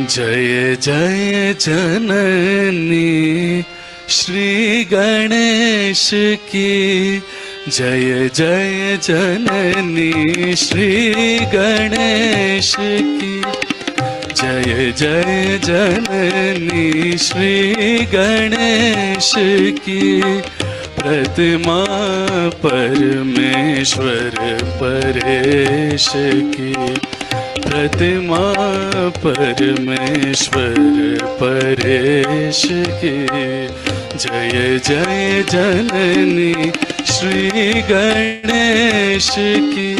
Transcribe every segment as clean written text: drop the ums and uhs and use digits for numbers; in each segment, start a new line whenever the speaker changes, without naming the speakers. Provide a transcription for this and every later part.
जय जय जननी श्री गणेश की, जय जय जननी श्री गणेश की, जय जय जननी श्री गणेश की। प्रतिमा परमेश्वर परेश की, प्रतिमा परमेश्वर परेश की। जय जय जननी श्री गणेश की,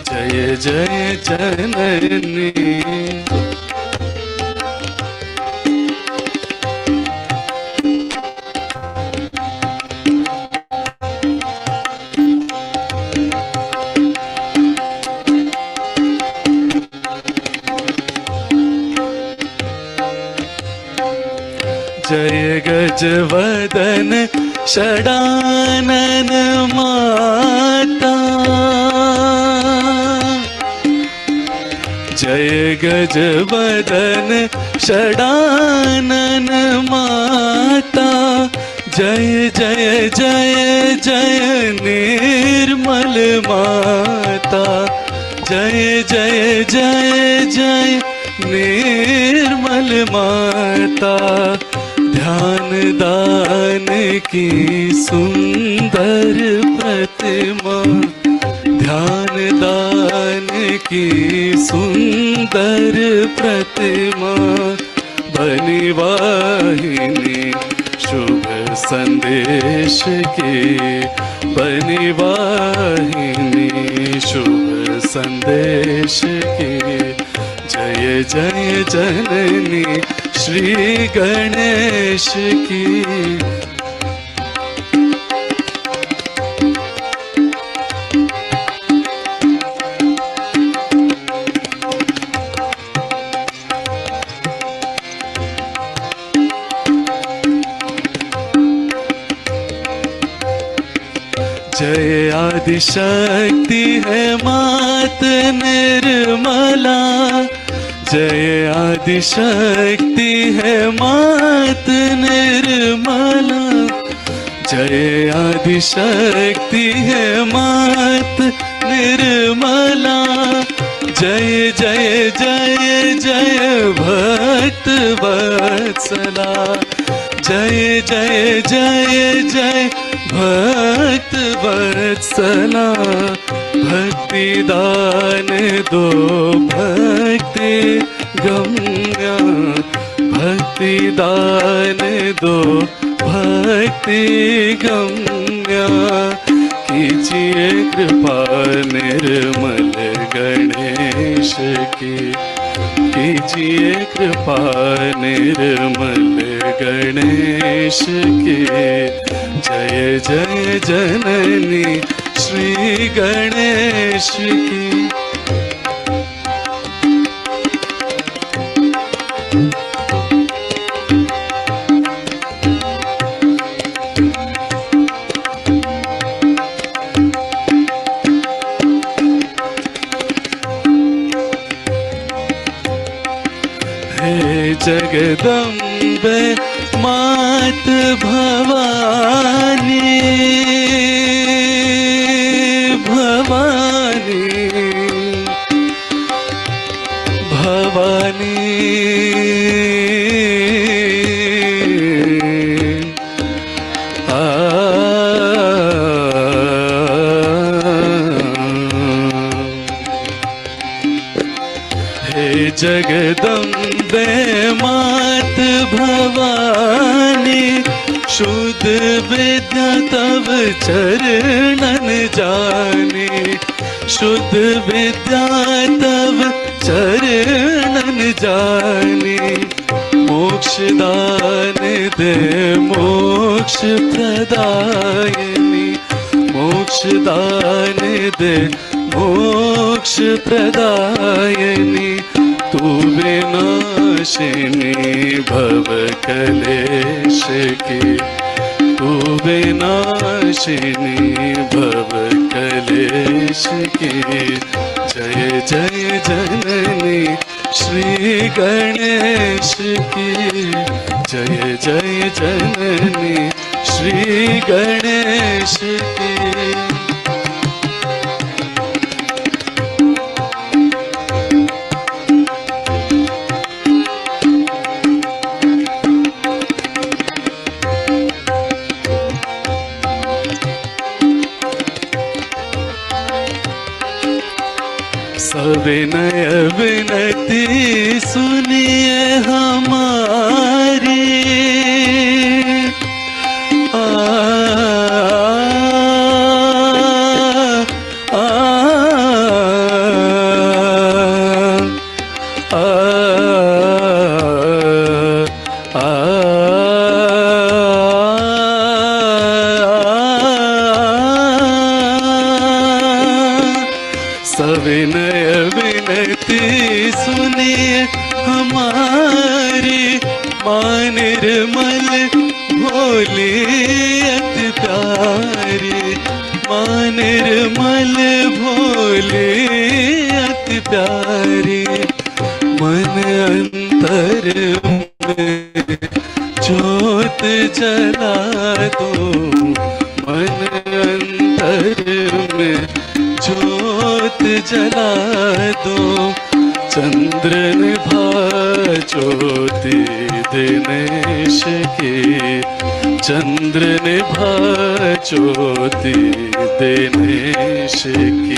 जय जय जननी। जय गजवदन षडानन माता, जय गजवदन षडानन माता। जय जय जय जय निर्मल माता, जय जय जय जय निर्मल माता। ध्यान दान की सुंदर प्रतिमा, ध्यान दान की सुंदर प्रतिमा। बनी वाहिनी शुभ संदेश की, बनी वाहिनी शुभ संदेश की। जय जय जननी श्री गणेश की। जय आदिशक्ति है मात निर्मला, जय आदिशक्ति है मात निर्मला, जय आदिशक्ति है मात निर्मला। जय जय जय जय भक्त वत्सला, जय जय जय जय भक्त वत्सला। भक्ति दान दो भक्ति गम्या, भक्ति दान दो भक्ति गम्या। कीजिए कृपा निर्मल गणेश की, कीजिए कृपा निर्मल गणेश की। जय जय जननी श्री गणेश की। हे जगदम्बे मात भवानी, भवानी भवानी। हे जगदम्बे मात भवानी, शुद्ध विद्या तव चरणन जानी, शुद्ध विद्या तव चरणन जानी। मोक्ष दान दे मोक्ष प्रदायिनी, मोक्ष दान दे मोक्ष प्रदायिनी। तू विनाशिनी भव कलेश की, तू विनाशिनी भव कलेश की। जय जय जननी श्री गणेश की जय जय जननी श्री गणेश की। सविनय विनती सुनिए हमारी, आ, आ, आ, आ, सविनय विनती सुनिए हमारी, मां निर्मल भोली अति प्यारी, मां निर्मल भोली अति प्यारी। मन अंतर में ज्योत जला दो, मन अंतर में ज्योत जला दो, चंद्र निभा ज्योति दिनेश की, चंद्र निभा ज्योति दिनेश की।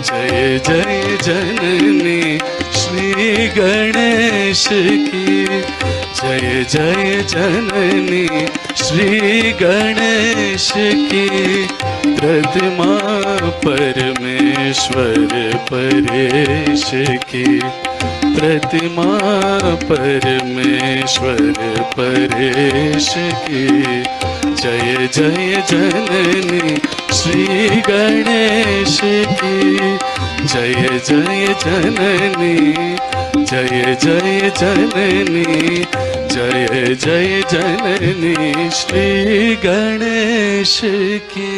जय जय जननी श्री गणेश की, जय जय जननी श्री गणेश की। प्रतिमा परमेश्वर परेश की, प्रतिमा परमेश्वर परेश की। जय जय जननी श्री गणेश की, जय जय जननी, जय जय जननी, जय जय जननी श्री गणेश की।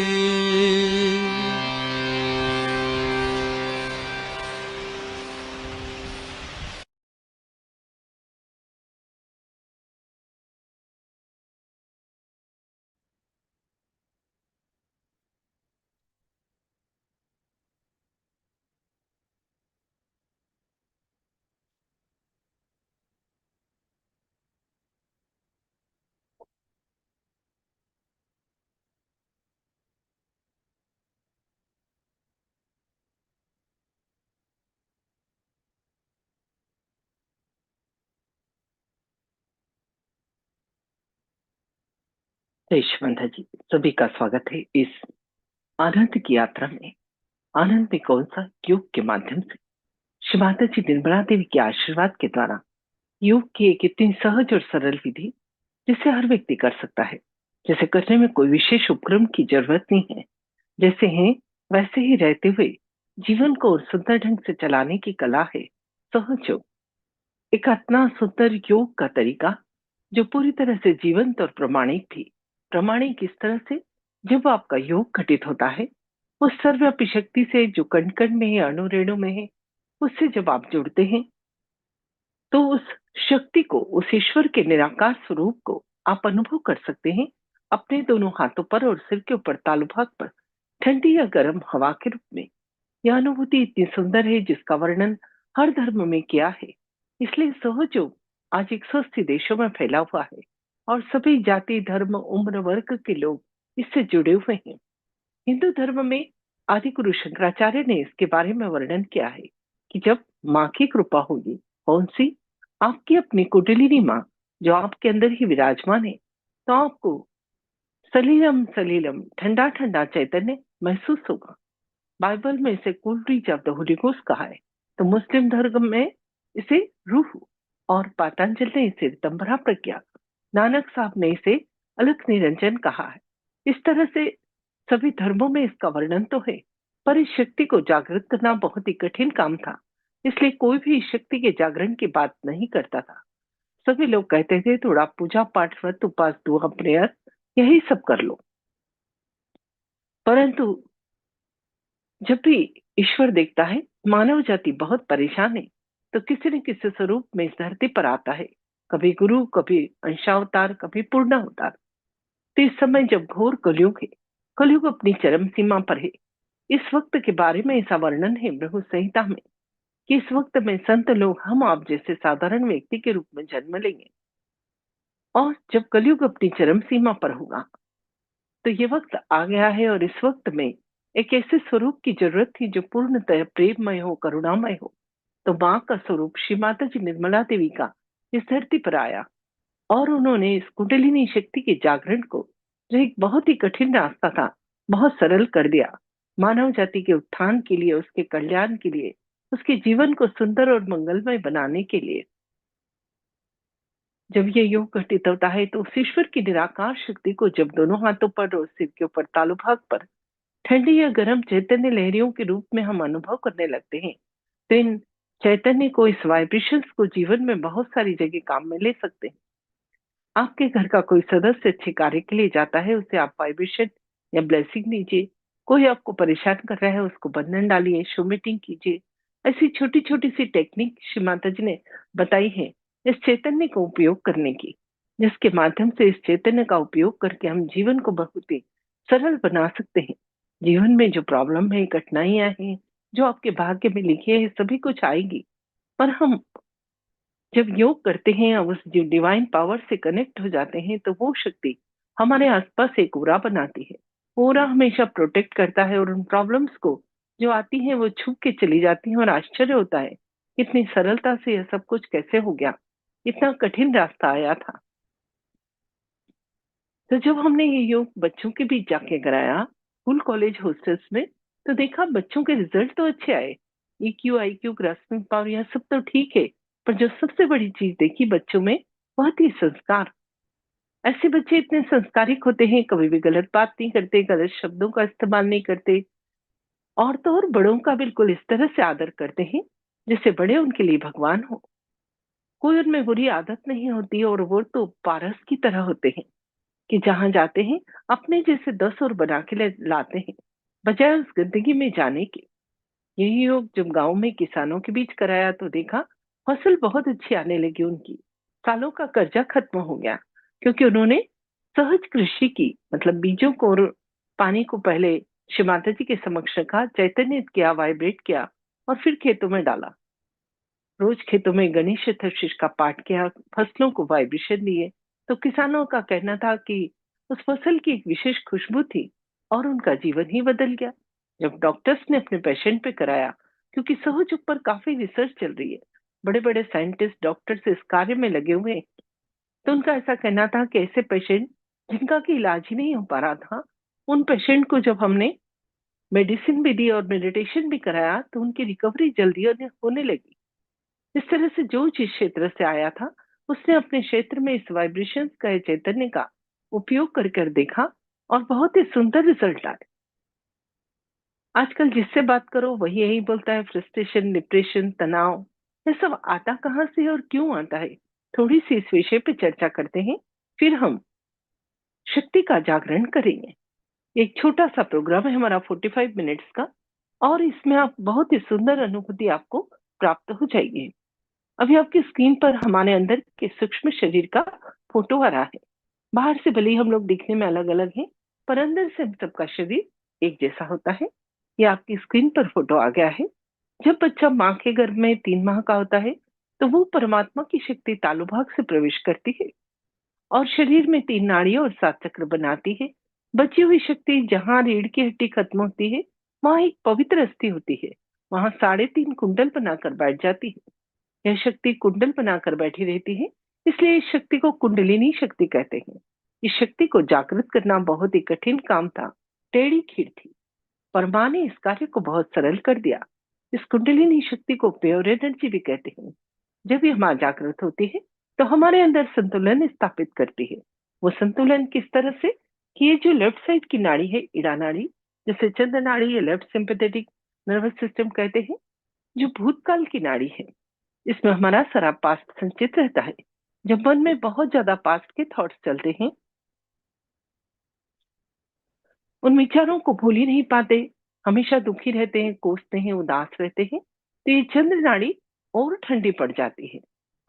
देशवंधन जी, सभी का स्वागत है इस आनंद की यात्रा में। आनंद में कौन सा? योग के माध्यम से श्री माता जी निर्मला देवी के आशीर्वाद के द्वारा योग की एक इतनी सहज और सरल विधि जिसे हर व्यक्ति कर सकता है, जिसे करने में कोई विशेष उपक्रम की जरूरत नहीं है। जैसे हैं वैसे ही रहते हुए जीवन को और सुंदर ढंग से चलाने की कला है सहज योग। एक इतना सुंदर योग का तरीका जो पूरी तरह से जीवंत और प्रमाणिक थी। प्रमाणिक इस तरह से, जब आपका योग घटित होता है उस सर्वव्यापी शक्ति से जो कण कण में है, अणु रेणु में है, उससे जब आप जुड़ते हैं तो उस शक्ति को, उस ईश्वर के निराकार स्वरूप को आप अनुभव कर सकते हैं अपने दोनों हाथों पर और सिर के ऊपर तालु भाग पर ठंडी या गर्म हवा के रूप में। यह अनुभूति इतनी सुंदर है जिसका वर्णन हर धर्म में किया है। इसलिए सहज योग आज 180 देशों में फैला हुआ है और सभी जाति, धर्म, उम्र, वर्ग के लोग इससे जुड़े हुए हैं। हिंदू धर्म में आदि गुरु शंकराचार्य ने इसके बारे में वर्णन किया है कि जब माँ की कृपा होगी, कौन सी? आपकी अपनी कुंडलिनी माँ जो आपके अंदर ही विराजमान है, तो आपको सलीलम सलीलम ठंडा ठंडा चैतन्य महसूस होगा। बाइबल में इसे cool bridge of the Holi ghost कहा है, तो मुस्लिम धर्म में इसे रूह, और पतंजलि ने इसे रितंभरा प्रज्ञा, नानक साहब ने इसे अलख निरंजन कहा है। इस तरह से सभी धर्मों में इसका वर्णन तो है, पर इस शक्ति को जागृत करना बहुत ही कठिन काम था। इसलिए कोई भी इस शक्ति के जागरण की बात नहीं करता था। सभी लोग कहते थे थोड़ा पूजा पाठ, व्रत, उपास, दुआ, प्रेयर यही सब कर लो। परंतु जब भी ईश्वर देखता है मानव जाति बहुत परेशान है, तो किसी न किसी स्वरूप में इस धरती पर आता है, कभी गुरु, कभी अंशावतार, कभी पूर्ण अवतार। तो इस समय जब घोर कलयुग है, कलयुग अपनी चरम सीमा पर है, इस वक्त के बारे में ऐसा वर्णन है ब्रह्म संहिता में कि इस वक्त में संत लोग हम आप जैसे साधारण व्यक्ति के रूप में जन्म लेंगे। और जब कलयुग अपनी चरम सीमा पर होगा, तो ये वक्त आ गया है और इस वक्त में एक ऐसे स्वरूप की जरूरत थी जो पूर्णतः प्रेममय हो, करुणामय हो। तो माँ का स्वरूप श्री माता जी निर्मला देवी का इस धरती पर आया और उन्होंने इस कुंडलिनी शक्ति के जागरण को, जो एक बहुत ही कठिन रास्ता था, बहुत सरल कर दिया। मानव जाति के उत्थान के लिए, उसके कल्याण के लिए, उसके जीवन को सुंदर और मंगलमय बनाने के लिए। जब ये योग घटित होता है तो उस ईश्वर की निराकार शक्ति को जब दोनों हाथों पर और सिर के ऊपर तालु भाग पर ठंडी या गर्म चैतन्य लहरियों के रूप में हम अनुभव करने लगते हैं, तो इन चैतन्य को, इस वाइब्रेशंस को जीवन में बहुत सारी जगह काम में ले सकते हैं। आपके घर का कोई सदस्य अच्छे कार्य के लिए जाता है, उसे आप वाइब्रेशन या ब्लेसिंग दीजिए। कोई आपको परेशान कर रहा है, उसको बंधन डालिए, शो मीटिंग कीजिए। ऐसी छोटी छोटी सी टेक्निक श्री माता जी ने बताई है इस चैतन्य को उपयोग करने की, जिसके माध्यम से इस चैतन्य का उपयोग करके हम जीवन को बहुत ही सरल बना सकते हैं। जीवन में जो प्रॉब्लम है, कठिनाइयां हैं, जो आपके भाग्य में लिखी है, सभी कुछ आएगी। पर हम जब योग करते हैं और उस जो डिवाइन पावर से कनेक्ट हो जाते हैं, तो वो शक्ति हमारे आसपास एक ओरा बनाती है। वो ओरा हमेशा प्रोटेक्ट करता है और उन प्रॉब्लम्स को जो आती हैं वो छू के चली जाती हैं और आश्चर्य होता है इतनी सरलता से यह सब कुछ कैसे हो गया, इतना कठिन रास्ता आया था। तो जब हमने ये योग बच्चों के बीच जाके कराया, स्कूल कॉलेज हॉस्टल्स में, तो देखा बच्चों के रिजल्ट तो अच्छे आए। ईक्यू, आईक्यू, ग्रास्पिंग पावर, यह सब तो ठीक है, पर जो सबसे बड़ी चीज देखी बच्चों में, वह थी संस्कार। ऐसे बच्चे इतने संस्कारिक होते हैं, कभी भी गलत बात नहीं करते, गलत शब्दों का इस्तेमाल नहीं करते, और तो और बड़ों का बिल्कुल इस तरह से आदर करते हैं जैसे बड़े उनके लिए भगवान हो। कोई उनमें बुरी आदत नहीं होती और वो तो पारस की तरह होते हैं कि जहां जाते हैं अपने जैसे 10 और बना के लाते हैं, बजाय उस गंदगी में जाने के। यही योग जब गांव में किसानों के बीच कराया तो देखा फसल बहुत अच्छी आने लगी उनकी। सालों का कर्जा खत्म हो गया क्योंकि उन्होंने सहज कृषि की, मतलब बीजों को और पानी को पहले श्री माता जी के समक्ष रखा, चैतन्य किया, वाइब्रेट किया और फिर खेतों में डाला। रोज खेतों में गणेश चतुर्थी का पाठ किया, फसलों को वाइब्रेशन दिए। तो किसानों का कहना था कि उस फसल की एक विशेष खुशबू थी और उनका जीवन ही बदल गया। जब डॉक्टर्स ने अपने पेशेंट पे कराया, क्योंकि सहज ऊपर काफी रिसर्च चल रही है, बड़े बड़े साइंटिस्ट, डॉक्टर्स इस कार्य में लगे हुए हैं, तो उनका ऐसा कहना था कि ऐसे पेशेंट जिनका कि इलाज ही नहीं हो पा रहा था, उन पेशेंट को जब हमने मेडिसिन भी दी और मेडिटेशन भी कराया, तो उनकी रिकवरी जल्दी होने लगी। इस तरह से जो जिस क्षेत्र से आया था, उसने अपने क्षेत्र में इस वाइब्रेशंस का, ये चैतन्य का उपयोग कर देखा और बहुत ही सुंदर रिजल्ट आए। आजकल जिससे बात करो वही यही बोलता है, फ्रस्ट्रेशन, डिप्रेशन, तनाव, ये सब आता कहाँ से और क्यों आता है? थोड़ी सी इस विषय पे चर्चा करते हैं, फिर हम शक्ति का जागरण करेंगे। एक छोटा सा प्रोग्राम है हमारा 45 मिनट्स का, और इसमें आप बहुत ही सुंदर अनुभूति आपको प्राप्त हो जाएगी। अभी आपकी स्क्रीन पर हमारे अंदर के सूक्ष्म शरीर का फोटो आ रहा है। बाहर से भले ही हम लोग दिखने में अलग अलग हैं, पर अंदर से हम सबका शरीर एक जैसा होता है। ये आपकी स्क्रीन पर फोटो आ गया है। जब बच्चा माँ के गर्भ में 3 माह का होता है, तो वो परमात्मा की शक्ति तालु भाग से प्रवेश करती है और शरीर में 3 नाड़ियां और 7 चक्र बनाती है। बची हुई शक्ति जहां रीढ़ की हड्डी खत्म होती है, वहां एक पवित्र अस्थि होती है, वहां 3.5 कुंडल बनाकर बैठ जाती है। यह शक्ति कुंडल बनाकर बैठी रहती है, इसलिए इस शक्ति को कुंडलिनी शक्ति कहते हैं। इस शक्ति को जागृत करना बहुत ही कठिन काम था, टेढ़ी खीर थी, पर माँ ने इस कार्य को बहुत सरल कर दिया। इस कुंडलिनी शक्ति को प्योर एनर्जी भी कहते हैं। जब यह माँ जागृत होती है, तो हमारे अंदर संतुलन स्थापित करती है। वो संतुलन किस तरह से कि ये जो लेफ्ट साइड की नाड़ी है, इड़ा नाड़ी, जिसे चंद्र नाड़ी या लेफ्ट सिंपैथेटिक नर्वस सिस्टम कहते हैं, जो भूतकाल की नाड़ी है, इसमें हमारा सारा पास्ट संचित रहता है। जब मन में बहुत ज्यादा पास्ट के थॉट्स चलते हैं, उन विचारों को भूल ही नहीं पाते, हमेशा दुखी रहते हैं, कोसते हैं, उदास रहते हैं, तो ये चंद्र नाड़ी और ठंडी पड़ जाती है।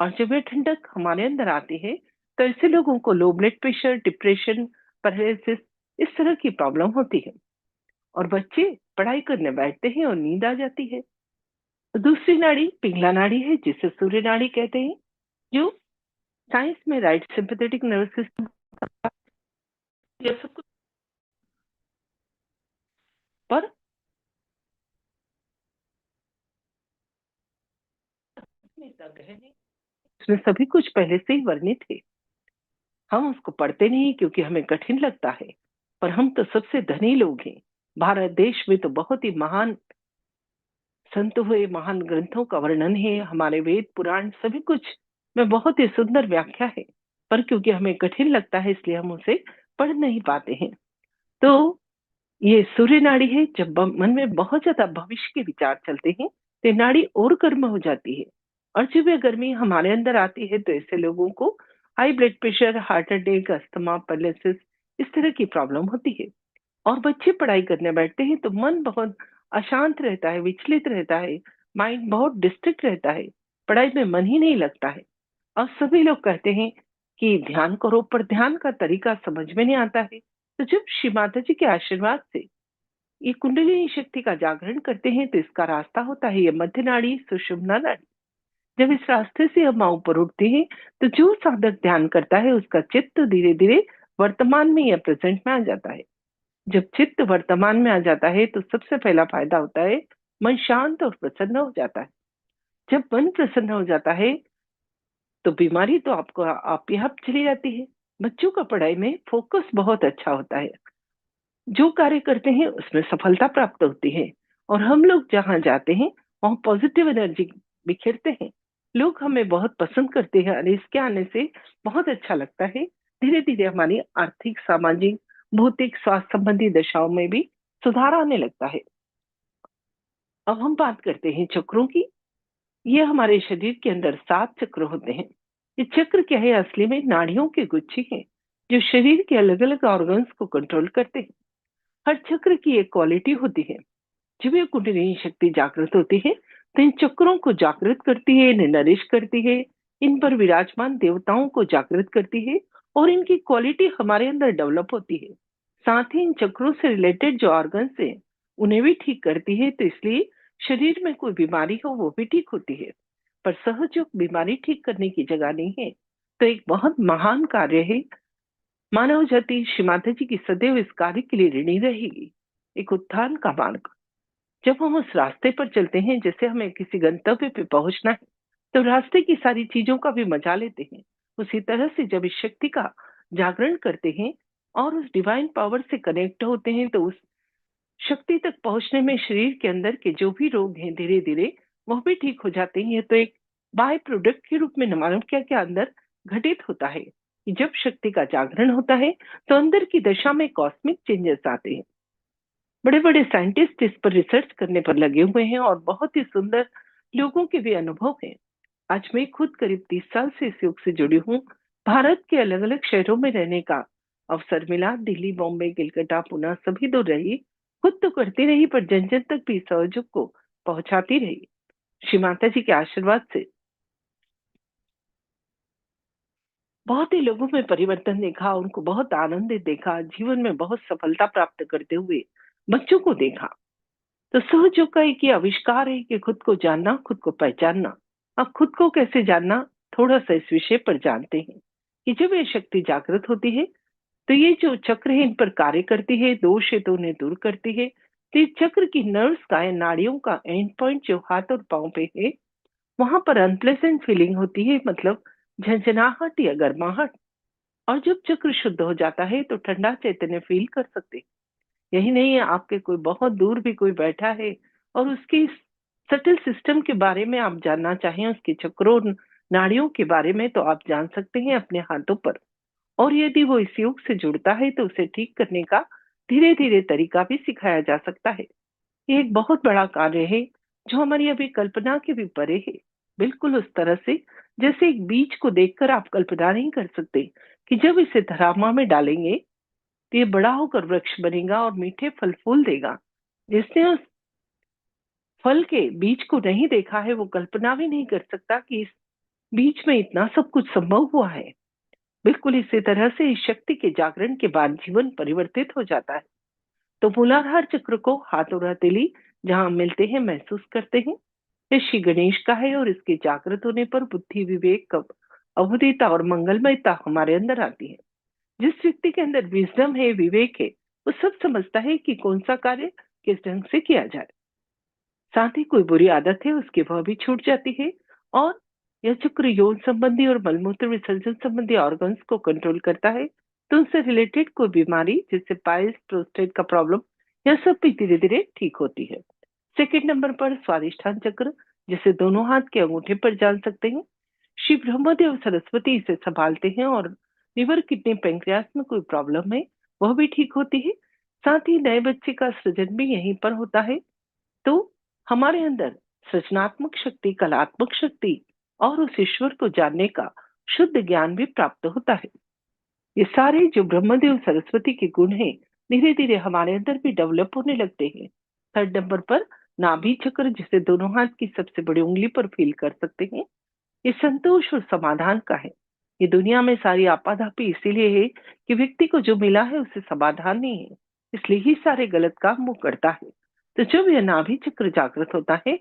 और जब यह ठंडक हमारे अंदर आती है तो ऐसे लोगों को low blood pressure, depression, paralysis, इस तरह की प्रॉब्लम होती है। और बच्चे पढ़ाई करने बैठते हैं और नींद आ जाती है। दूसरी नाड़ी पिंगला नाड़ी है, जिसे सूर्य नाड़ी कहते हैं, जो साइंस में राइट सिंपैथेटिक नर्वस सिस्टम ये सब कुछ पर इतना गहन है, इसमें सभी कुछ पहले से ही वर्णित है। हम उसको पढ़ते नहीं क्योंकि हमें कठिन लगता है, पर हम तो सबसे धनी लोग हैं। भारत देश में तो बहुत ही महान संत हुए, महान ग्रंथों का वर्णन है, हमारे वेद पुराण सभी कुछ में बहुत ही सुंदर व्याख्या है, पर क्योंकि हमें कठिन लगता है इसलिए हम उसे पढ़ नहीं पाते हैं। तो ये सूर्य नाड़ी है। जब मन में बहुत ज्यादा भविष्य के विचार चलते हैं तो ये नाड़ी और गर्म हो जाती है। और जब यह गर्मी हमारे अंदर आती है तो ऐसे लोगों को high blood pressure, heart attack, asthma, paralysis, इस तरह की प्रॉब्लम होती है। और बच्चे पढ़ाई करने बैठते हैं तो मन बहुत अशांत रहता है, विचलित रहता है, माइंड बहुत डिस्ट्रैक्ट रहता है, पढ़ाई में मन ही नहीं लगता है। और सभी लोग कहते हैं कि ध्यान करो, पर ध्यान का तरीका समझ में नहीं आता है। तो जब श्री माता जी के आशीर्वाद से ये कुंडलिनी शक्ति का जागरण करते हैं तो इसका रास्ता होता है ये मध्य नाड़ी, सुषुम्ना नाड़ी। जब इस रास्ते से हम ऊपर उठते हैं तो जो साधक ध्यान करता है उसका चित्त धीरे धीरे वर्तमान में या प्रेजेंट में आ जाता है। जब चित्त वर्तमान में आ जाता है तो सबसे पहला फायदा होता है मन शांत और प्रसन्न हो जाता है। जब मन प्रसन्न हो जाता है तो बीमारी तो आपको आप ही आप चली जाती है। बच्चों का पढ़ाई में फोकस बहुत अच्छा होता है, जो कार्य करते हैं उसमें सफलता प्राप्त होती है। और हम लोग जहाँ जाते हैं वहाँ पॉजिटिव एनर्जी बिखेरते हैं। लोग हमें बहुत पसंद करते हैं और इसके आने से बहुत अच्छा लगता है। धीरे धीरे हमारी आर्थिक, सामाजिक, भौतिक, स्वास्थ्य संबंधी दशाओं में भी सुधार आने लगता है। अब हम बात करते हैं चक्रों की। ये हमारे शरीर के अंदर 7 चक्र होते हैं। ये चक्र क्या है? असली में नाड़ियों के गुच्छे हैं जो शरीर के अलग अलग ऑर्गन्स को कंट्रोल करते हैं। हर चक्र की एक क्वालिटी होती है। जब ये कुंडलिनी शक्ति जागृत होती है तो इन चक्रों को जागृत करती है, इन्हें नरिश करती है, इन पर विराजमान देवताओं को जागृत करती है और इनकी क्वालिटी हमारे अंदर डेवलप होती है। साथ ही इन चक्रों से रिलेटेड जो ऑर्गन्स है उन्हें भी ठीक करती है। तो इसलिए शरीर में कोई बीमारी हो वो भी ठीक होती है। पर सहज बीमारी ठीक करने की जगह नहीं है। तो एक बहुत महान कार्य है। मानव जाति श्री माता जी की सदैव इस कार्य के लिए ऋणी रहेगी। एक उत्थान का मार्ग। जब हम उस रास्ते पर चलते हैं, जैसे हमें किसी गंतव्य पे पहुंचना है, तो रास्ते की सारी चीजों का भी मजा लेते हैं। उसी तरह से जब इस शक्ति का जागरण करते हैं और उस डिवाइन पावर से कनेक्ट होते हैं तो उस शक्ति तक पहुंचने में शरीर के अंदर के जो भी रोग हैं धीरे धीरे वह भी ठीक हो जाते हैं। तो एक बाय प्रोडक्ट के रूप में मानव क्या के अंदर घटित होता है कि जब शक्ति का जागरण होता है तो अंदर की दशा में कॉस्मिक चेंजेस आते हैं। बड़े बड़े साइंटिस्ट इस पर रिसर्च करने पर लगे हुए हैं और बहुत ही सुंदर लोगों के भी अनुभव हैं। आज मैं खुद करीब 30 साल से इस योग से जुड़ी हूँ। भारत के अलग अलग शहरों में रहने का अवसर मिला। दिल्ली, बॉम्बे, कलकत्ता, पुणे सभी दूर रही। खुद तो करती रही पर जन जन तक भी सहयोग को पहुंचाती रही। श्री माता जी के आशीर्वाद से बहुत ही लोगों में परिवर्तन देखा, उनको बहुत आनंदित देखा, जीवन में बहुत सफलता प्राप्त करते हुए बच्चों को देखा। तो सहयोग का एक ये आविष्कार है कि खुद को जानना, खुद को पहचानना। अब खुद को कैसे जानना, थोड़ा सा इस विषय पर जानते हैं कि जब ये शक्ति जागृत होती है तो ये जो चक्र है इन पर कार्य करती है, दोष है तो उन्हें दूर करती है। तो इस चक्र की नर्व्स का, नाड़ियों का एंड पॉइंट जो हाथ और पांव पे है, वहां पर अनप्लेजेंट फीलिंग होती है, मतलब झंझनाहट या गर्माहट। और जब चक्र शुद्ध हो जाता है तो ठंडा चैतन्य फील कर सकते हैं। यही नहीं है, आपके कोई बहुत दूर भी कोई बैठा है और उसकी सटल सिस्टम के बारे में आप जानना चाहें, उसके चक्रों, नाड़ियों के बारे में, तो आप जान सकते हैं अपने हाथों पर। और यदि वो इस योग से जुड़ता है तो उसे ठीक करने का धीरे धीरे तरीका भी सिखाया जा सकता है। ये एक बहुत बड़ा कार्य है जो हमारी अभी कल्पना के भी परे है। बिल्कुल उस तरह से जैसे एक बीज को देखकर आप कल्पना नहीं कर सकते कि जब इसे धरामा में डालेंगे तो ये बड़ा होकर वृक्ष बनेगा और मीठे फल फूल देगा। जिसने उस फल के बीज को नहीं देखा है वो कल्पना भी नहीं कर सकता कि इस बीज में इतना सब कुछ संभव हुआ है। बिल्कुल इसी तरह से इस शक्ति के जागरण के बाद जीवन परिवर्तित हो जाता है। तो मूलाधार चक्र को हाथ और हथेली जहां मिलते हैं महसूस करते हैं, ये श्री गणेश का है और इसके जागृत होने पर बुद्धि, विवेक, अवधेयता और मंगलमयता हमारे अंदर आती है। जिस व्यक्ति के अंदर विजडम है, विवेक है, वो सब समझता है कि कौन सा कार्य किस ढंग से किया जाए। साथ ही कोई बुरी आदत है उसकी वह भी छूट जाती है। और यह चक्र यौन संबंधी और मलमूत्र विसर्जन संबंधी ऑर्गन्स को कंट्रोल करता है। तो उनसे रिलेटेड कोई बीमारी जैसे पाइल्स, प्रोस्टेट का प्रॉब्लम, यह सब भी धीरे धीरे ठीक होती है। सेकंड नंबर पर स्वादिष्ठान चक्र, जिसे दोनों हाथ के अंगूठे पर जान सकते हैं। श्री ब्रह्मदेव सरस्वती इसे संभालते हैं और लिवर, किडनी, पेंक्रियास में कोई प्रॉब्लम है वह भी ठीक होती है। साथ ही नए बच्चे का सृजन भी यहीं पर होता है। तो हमारे अंदर सृजनात्मक शक्ति, कलात्मक शक्ति और उस ईश्वर को जानने का शुद्ध ज्ञान भी प्राप्त होता है। ये सारे जो ब्रह्मदेव सरस्वती के गुण हैं, धीरे धीरे हमारे अंदर भी डेवलप होने लगते हैं। थर्ड नंबर पर नाभि चक्र, जिसे दोनों हाथ की सबसे बड़ी उंगली पर फील कर सकते हैं, ये संतोष और समाधान का है। ये दुनिया में सारी आपाधापी इसीलिए है कि व्यक्ति को जो मिला है उसे समाधान नहीं है, इसलिए ही सारे गलत काम वो करता है। तो जब यह नाभि चक्र जागृत होता है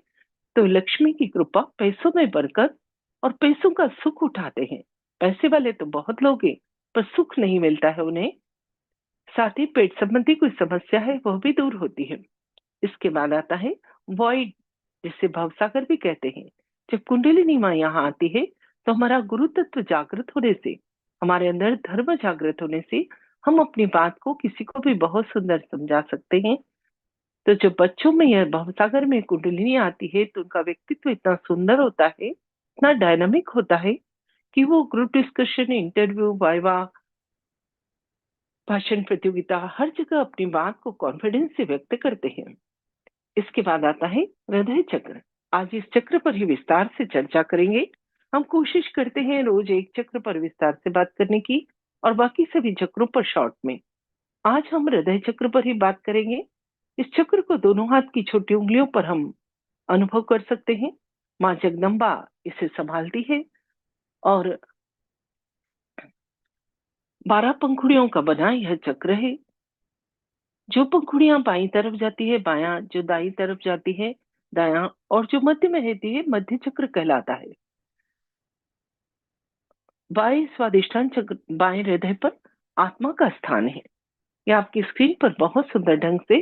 तो लक्ष्मी की कृपा, पैसों में बरकत और पैसों का सुख उठाते हैं। पैसे वाले तो बहुत लोग हैं पर सुख नहीं मिलता है उन्हें। साथ ही पेट संबंधी कोई समस्या है वह भी दूर होती है। इसके बाद आता है वॉइड, जिसे भवसागर भी कहते हैं। जब कुंडलिनी माँ यहाँ आती है तो हमारा गुरु तत्व जागृत होने से, हमारे अंदर धर्म जागृत होने से हम अपनी बात को किसी को भी बहुत सुंदर समझा सकते हैं। तो जो बच्चों में यह भवसागर में कुंडलिनी आती है तो उनका व्यक्तित्व इतना सुंदर होता है, इतना डायनामिक होता है कि वो ग्रुप डिस्कशन, इंटरव्यू, वाइवा, भाषण प्रतियोगिता, हर जगह अपनी बात को कॉन्फिडेंस से व्यक्त करते हैं। इसके बाद आता है हृदय चक्र। आज इस चक्र पर ही विस्तार से चर्चा करेंगे। हम कोशिश करते हैं रोज एक चक्र पर विस्तार से बात करने की और बाकी सभी चक्रों पर शॉर्ट में। आज हम हृदय चक्र पर ही बात करेंगे। इस चक्र को दोनों हाथ की छोटी उंगलियों पर हम अनुभव कर सकते हैं। माँ जगदम्बा इसे संभालती है और 12 पंखुड़ियों का बना यह चक्र है। जो पंखुड़ियां बाईं तरफ जाती है बायां, जो दाईं तरफ जाती है दायां, और जो मध्य में रहती है मध्य चक्र कहलाता है। बाएं स्वादिष्ठान चक्र बाएं हृदय पर आत्मा का स्थान है। यह आपकी स्क्रीन पर बहुत सुंदर ढंग से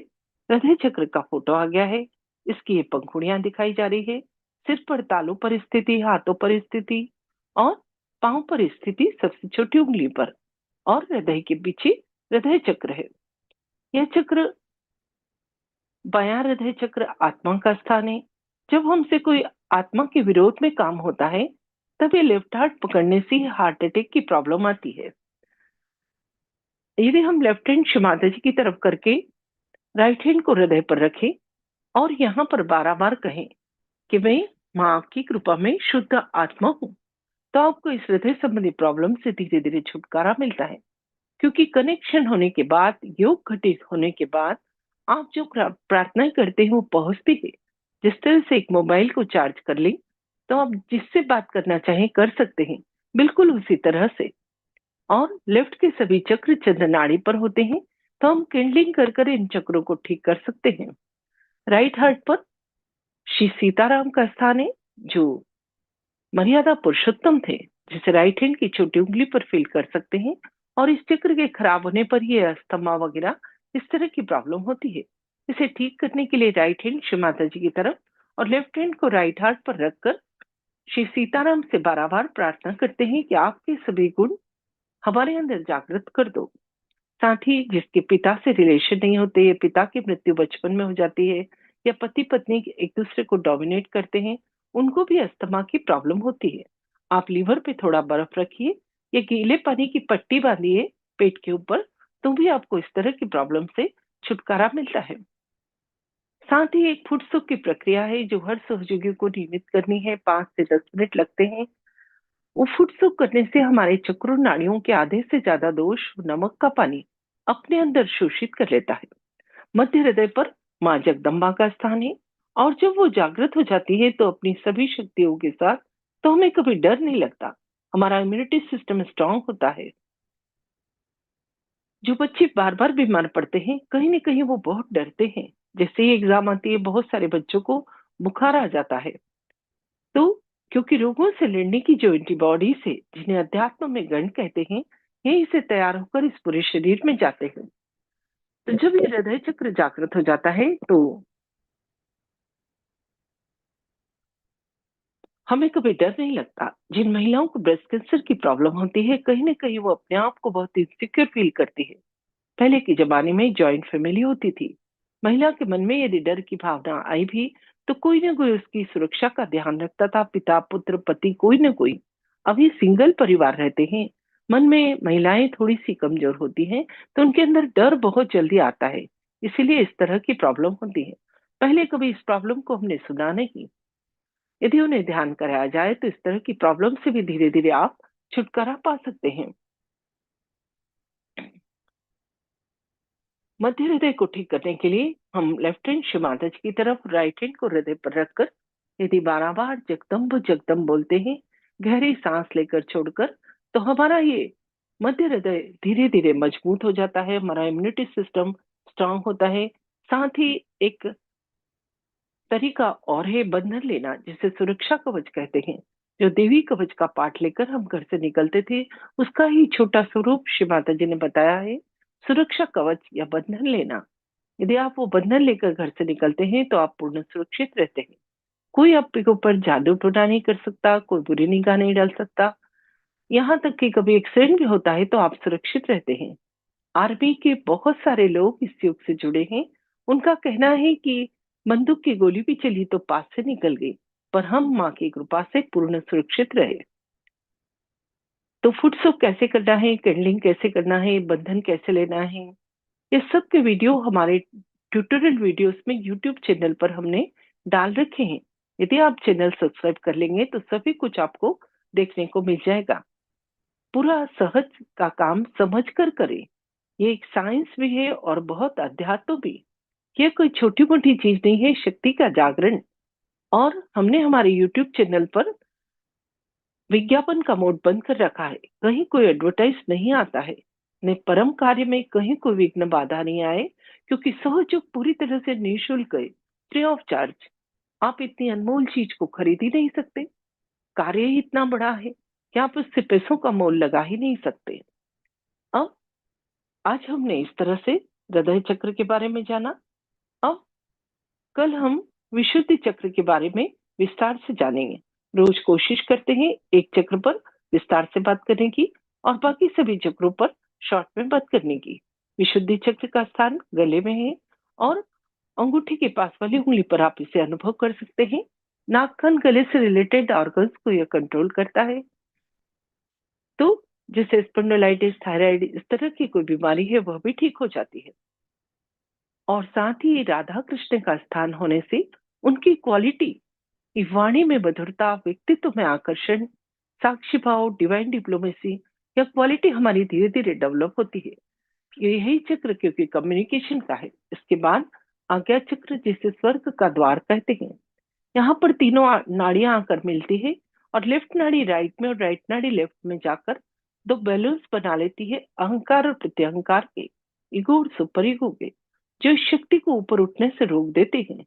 हृदय चक्र का फोटो आ गया है। इसकी ये पंखुड़ियां दिखाई जा रही है। सिर पर तालू पर स्थिति, हाथों पर स्थिति और पांव पर स्थिति सबसे छोटी उंगली पर, और हृदय के पीछे हृदय चक्र है। यह चक्र, बायां हृदय चक्र आत्मा का स्थान है। जब हमसे कोई आत्मा के विरोध में काम होता है तब ये लेफ्ट हार्ट पकड़ने से हार्ट अटैक की प्रॉब्लम आती है। यदि हम लेफ्ट हैंड शिव जी की तरफ करके राइट हैंड को हृदय पर रखें और यहाँ पर 12 बार कहें कि मैं माँ की कृपा में शुद्ध आत्मा हूँ, तो आपको इस हृदय संबंधी प्रॉब्लम से धीरे धीरे छुटकारा मिलता है। क्योंकि कनेक्शन होने के बाद, योग घटित होने के बाद आप जो प्रार्थनाएं करते हैं वो पहुंचती है। जिस तरह से एक मोबाइल को चार्ज कर लें तो आप जिससे बात करना चाहें कर सकते हैं, बिल्कुल उसी तरह से। और लेफ्ट के सभी चक्र चंद्र नाड़ी पर होते हैं, तो हम कैंडलिंग कर कर इन चक्रों को ठीक कर सकते हैं। राइट हार्ट पर श्री सीताराम का स्थान है, जो मर्यादा पुरुषोत्तम थे, जिसे राइट हैंड की छोटी उंगली पर फील कर सकते हैं। और इस चक्र के खराब होने पर ये अस्थमा वगैरह इस तरह की प्रॉब्लम होती है। इसे ठीक करने के लिए राइट हैंड श्री माता जी की तरफ और लेफ्ट हैंड को राइट हार्ट पर रखकर श्री सीताराम से 12 बार प्रार्थना करते हैं कि आपके सभी गुण हमारे अंदर जागृत कर दो। साथ ही जिसके पिता से रिलेशन नहीं होते, या पिता की मृत्यु बचपन में हो जाती है, या पति पत्नी एक दूसरे को डोमिनेट करते हैं, उनको भी अस्थमा की प्रॉब्लम होती है। आप लीवर पे थोड़ा बर्फ रखिए या गीले पानी की पट्टी बांधिए पेट के ऊपर, तो भी आपको इस तरह की प्रॉब्लम से छुटकारा मिलता है। साथ ही एक फुट सूप की प्रक्रिया है जो हर सहयोगी को नियमित करनी है। 5 से 10 मिनट लगते हैं। वो फुट सूप करने से हमारे चक्रों, नाड़ियों के आधे से ज्यादा दोष नमक का पानी अपने अंदर शोषित कर लेता है। मध्य हृदय पर माँ जगदम्बा का स्थान है और जब वो जागृत हो जाती है तो अपनी सभी शक्तियों के साथ, तो हमें कभी डर नहीं लगता। हमारा इम्यूनिटी सिस्टम स्ट्रांग होता है। जो बच्चे बार बार बीमार पड़ते हैं, कहीं ना कहीं वो बहुत डरते हैं। जैसे ही एग्जाम आती है, बहुत सारे बच्चों को बुखार आ जाता है। तो क्योंकि रोगों से लड़ने की जो एंटीबॉडीज है, जिन्हें अध्यात्म में गण कहते हैं, यही से तैयार होकर इस पूरे शरीर में जाते हैं। तो जब ये हृदय चक्र जागृत हो जाता है, तो हमें कभी डर नहीं लगता। जिन महिलाओं को ब्रेस्ट कैंसर की प्रॉब्लम होती है, कहीं ना कहीं वो अपने आप को बहुत इनसिक्योर फील करती है। पहले के जमाने में जॉइंट फैमिली होती थी। महिला के मन में यदि डर की भावना आई भी, तो कोई ना कोई उसकी सुरक्षा का ध्यान रखता था, पिता पुत्र पति कोई ना कोई। अभी सिंगल परिवार रहते हैं, मन में महिलाएं थोड़ी सी कमजोर होती हैं, तो उनके अंदर डर बहुत जल्दी आता है। इसीलिए इस तरह की प्रॉब्लम होती है। पहले कभी इस प्रॉब्लम को हमने सुना नहीं। यदि उन्हें ध्यान कराया जाए, तो इस तरह की प्रॉब्लम से भी धीरे धीरे आप छुटकारा पा सकते हैं। मध्य हृदय को ठीक करने के लिए हम लेफ्ट हैंड शिमादज की तरफ, राइट हैंड को हृदय पर रखकर यदि 12 बार जगदम्ब जगदम्ब बोलते हैं, गहरी सांस लेकर छोड़कर, तो हमारा ये मध्य हृदय धीरे धीरे मजबूत हो जाता है। हमारा इम्यूनिटी सिस्टम स्ट्रांग होता है। साथ ही एक तरीका और है बंधन लेना, जिसे सुरक्षा कवच कहते हैं। जो देवी कवच का पाठ लेकर हम घर से निकलते थे, उसका ही छोटा स्वरूप श्री माता जी ने बताया है, सुरक्षा कवच या बंधन लेना। यदि आप वो बंधन लेकर घर से निकलते हैं, तो आप पूर्ण सुरक्षित रहते हैं। कोई आपके ऊपर जादू टोना नहीं कर सकता, कोई बुरी निगाह नहीं डाल सकता। यहाँ तक कि कभी एक्सीडेंट भी होता है, तो आप सुरक्षित रहते हैं। आर्मी के बहुत सारे लोग इस युग से जुड़े हैं। उनका कहना है कि बंदूक की गोली भी चली तो पास से निकल गई, पर हम माँ की कृपा से पूर्ण सुरक्षित रहे। तो फुट सोक कैसे करना है, कैंडलिंग कैसे करना है, बंधन कैसे लेना है, ये सब के वीडियो हमारे ट्यूटोरियल वीडियोस में यूट्यूब चैनल पर हमने डाल रखे हैं। यदि आप चैनल सब्सक्राइब कर लेंगे, तो सभी कुछ आपको देखने को मिल जाएगा। पूरा सहज का काम समझ कर करें। ये एक साइंस भी है और बहुत अध्यात्म भी। ये कोई छोटी मोटी चीज नहीं है, शक्ति का जागरण। और हमने हमारे यूट्यूब चैनल पर विज्ञापन का मोड बंद कर रखा है। कहीं कोई एडवर्टाइज नहीं आता है। ने परम कार्य में कहीं कोई विघ्न बाधा नहीं आए, क्योंकि सहयोग पूरी तरह से निःशुल्क है, फ्री ऑफ चार्ज। आप इतनी अनमोल चीज को खरीद ही नहीं सकते। कार्य ही इतना बड़ा है कि आप उससे पैसों का मोल लगा ही नहीं सकते। अब आज हमने इस तरह से हृदय चक्र के बारे में जाना। अब कल हम विशुद्धि चक्र के बारे में विस्तार से जानेंगे। रोज कोशिश करते हैं एक चक्र पर विस्तार से बात करने की, और बाकी सभी चक्रों पर शॉर्ट में बात करने की। विशुद्धि चक्र का स्थान गले में है, और अंगूठी के पास वाली उंगली पर आप इसे अनुभव कर सकते हैं। नाक कान गले से रिलेटेड ऑर्गन्स को यह कंट्रोल करता है। तो जैसे स्पोंडिलाइटिस, थायराइड, इस तरह की कोई बीमारी है, वह भी ठीक हो जाती है। और साथ ही राधा कृष्ण का स्थान होने से उनकी क्वालिटी, वाणी में मधुरता, व्यक्तित्व में आकर्षण, साक्षी भाव, डिवाइन डिप्लोमेसी, यह क्वालिटी हमारी धीरे धीरे डेवलप होती है। यही चक्र क्योंकि कम्युनिकेशन का है। इसके बाद आज्ञा चक्र, जिसे स्वर्ग का द्वार कहते हैं। यहाँ पर तीनों नाड़ियां आकर मिलती है, और लेफ्ट नाड़ी राइट में और राइट नाड़ी लेफ्ट में जाकर दो बैलेंस बना लेती है, अहंकार और प्रत्यहंकार के, ईगो और सुपर ईगो के, जो इस शक्ति को ऊपर उठने से रोक देते हैं।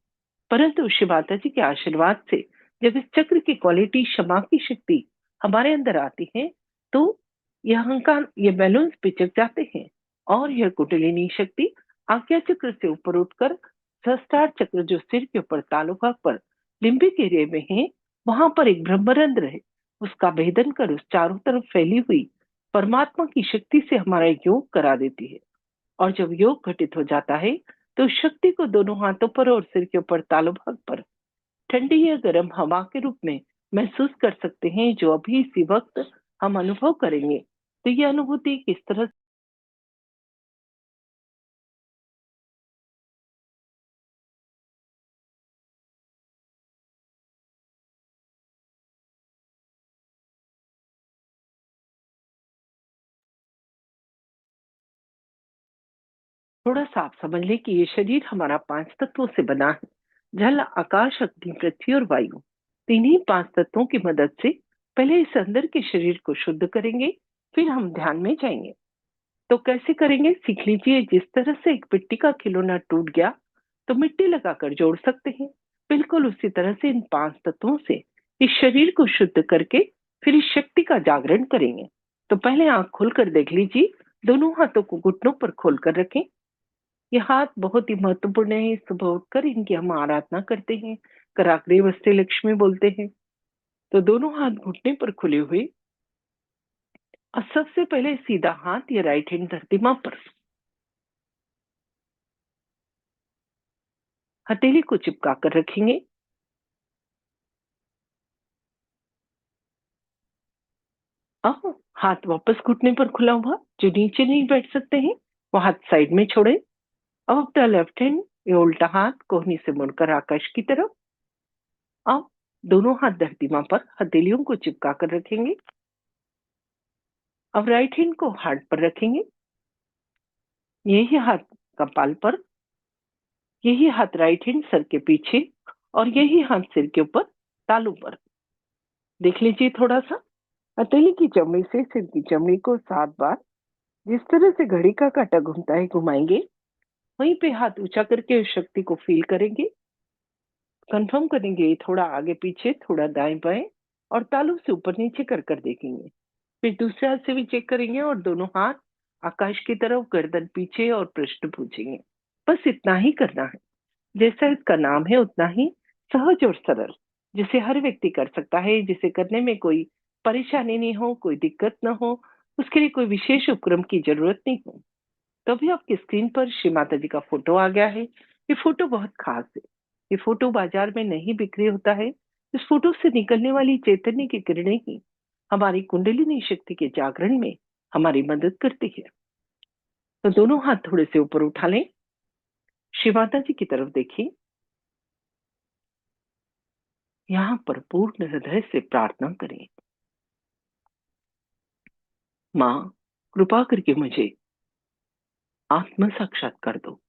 परंतु शिव माता जी के आशीर्वाद से जब इस चक्र की क्वालिटी, क्षमा की शक्ति हमारे अंदर आती है, तो यह अहंकार, ये बैलेंस पिचक जाते हैं, और यह कुंडलिनी शक्ति आज्ञा चक्र से ऊपर उठकर सहस्त्रार चक्र, जो सिर के ऊपर तालु भाग पर लिम्बिक एरिया में है, वहां पर एक ब्रह्मरंध्र है, उसका भेदन कर उस चारों तरफ फैली हुई परमात्मा की शक्ति से हमारा योग करा देती है। और जब योग घटित हो जाता है, तो शक्ति को दोनों हाथों पर और सिर के ऊपर तालु भाग पर ठंडी या गर्म हवा के रूप में महसूस कर सकते हैं, जो अभी इसी वक्त हम अनुभव करेंगे। तो ये अनुभूति किस तरह, थोड़ा सा आप समझ लें कि ये शरीर हमारा 5 तत्वों से बना है, जल, आकाश, अग्नि, पृथ्वी और वायु, तीन पांच तत्वों की मदद से पहले इस अंदर के शरीर को शुद्ध करेंगे, फिर हम ध्यान में जाएंगे। तो कैसे करेंगे सीख लीजिए। जिस तरह से एक मिट्टी का खिलौना टूट गया तो मिट्टी लगाकर जोड़ सकते हैं, बिल्कुल उसी तरह से इन पांच तत्वों से इस शरीर को शुद्ध करके फिर इस शक्ति का जागरण करेंगे। तो पहले आंख खोलकर देख लीजिए। दोनों हाथों को घुटनों पर खोलकर रखें। ये हाथ बहुत ही महत्वपूर्ण है। सुबह उठकर इनकी हम आराधना करते हैं, कराग्रे वस्ते लक्ष्मी बोलते हैं। तो दोनों हाथ घुटने पर खुले हुए और सबसे पहले सीधा हाथ या राइट हैंड धरती मां पर, हथेली को चिपका कर रखेंगे। अब हाथ वापस घुटने पर खुला हुआ, जो नीचे नहीं बैठ सकते हैं वो हाथ साइड में छोड़े। अब अपना लेफ्ट हैंड या उल्टा हाथ कोहनी से मुड़कर आकाश की तरफ। अब दोनों हाथ धरती मां पर हथेलियों को चिपका कर रखेंगे। अब राइट हैंड को हार्ट पर रखेंगे, यही हाथ कपाल पर, यही हाथ राइट हैंड सर के पीछे और यही हाथ सिर के ऊपर तालू पर। देख लीजिए थोड़ा सा। हथेली की चमड़ी से सिर की चमड़ी को 7 बार जिस तरह से घड़ी का कांटा घूमता है घुमाएंगे। वहीं पे हाथ ऊंचा करके उस शक्ति को फील करेंगे, कंफर्म करेंगे थोड़ा आगे पीछे, थोड़ा दाएं बाएं, और तालू से ऊपर नीचे कर देखेंगे। फिर दूसरे हाथ से भी चेक करेंगे और दोनों हाथ आकाश की तरफ, गर्दन पीछे और पृष्ठ पूछेंगे। बस इतना ही करना है। जैसा इसका नाम है उतना ही सहज और सरल, जिसे हर व्यक्ति कर सकता है, जिसे करने में कोई परेशानी नहीं हो, कोई दिक्कत ना हो, उसके लिए कोई विशेष उपक्रम की जरूरत नहीं हो। तभी आपकी स्क्रीन पर श्री माता जी का फोटो आ गया है। ये फोटो बहुत खास है। ये फोटो बाजार में नहीं बिक्री होता है। इस फोटो से निकलने वाली चैतन्य की किरणें ही हमारी कुंडलिनी शक्ति के जागरण में हमारी मदद करती है। तो दोनों हाथ थोड़े से ऊपर उठा लें, श्री माता जी की तरफ देखिए। यहाँ पर पूर्ण हृदय से प्रार्थना करें। माँ, कृपा करके मुझे आत्म साक्षात्कार दो,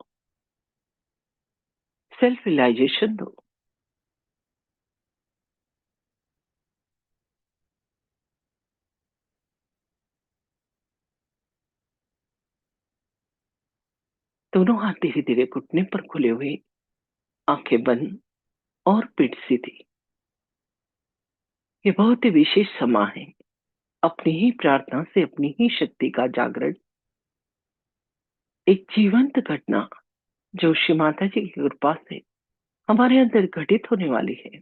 सेल्फ रियलाइजेशन दो। दोनों हाथ धीरे धीरे घुटने पर खुले हुए, आंखें बंद और पीठ सीधी। ये बहुत ही विशेष समय है। अपनी ही प्रार्थना से अपनी ही शक्ति का जागरण, एक जीवंत घटना जो श्री माता जी की कृपा से हमारे अंदर घटित होने वाली है,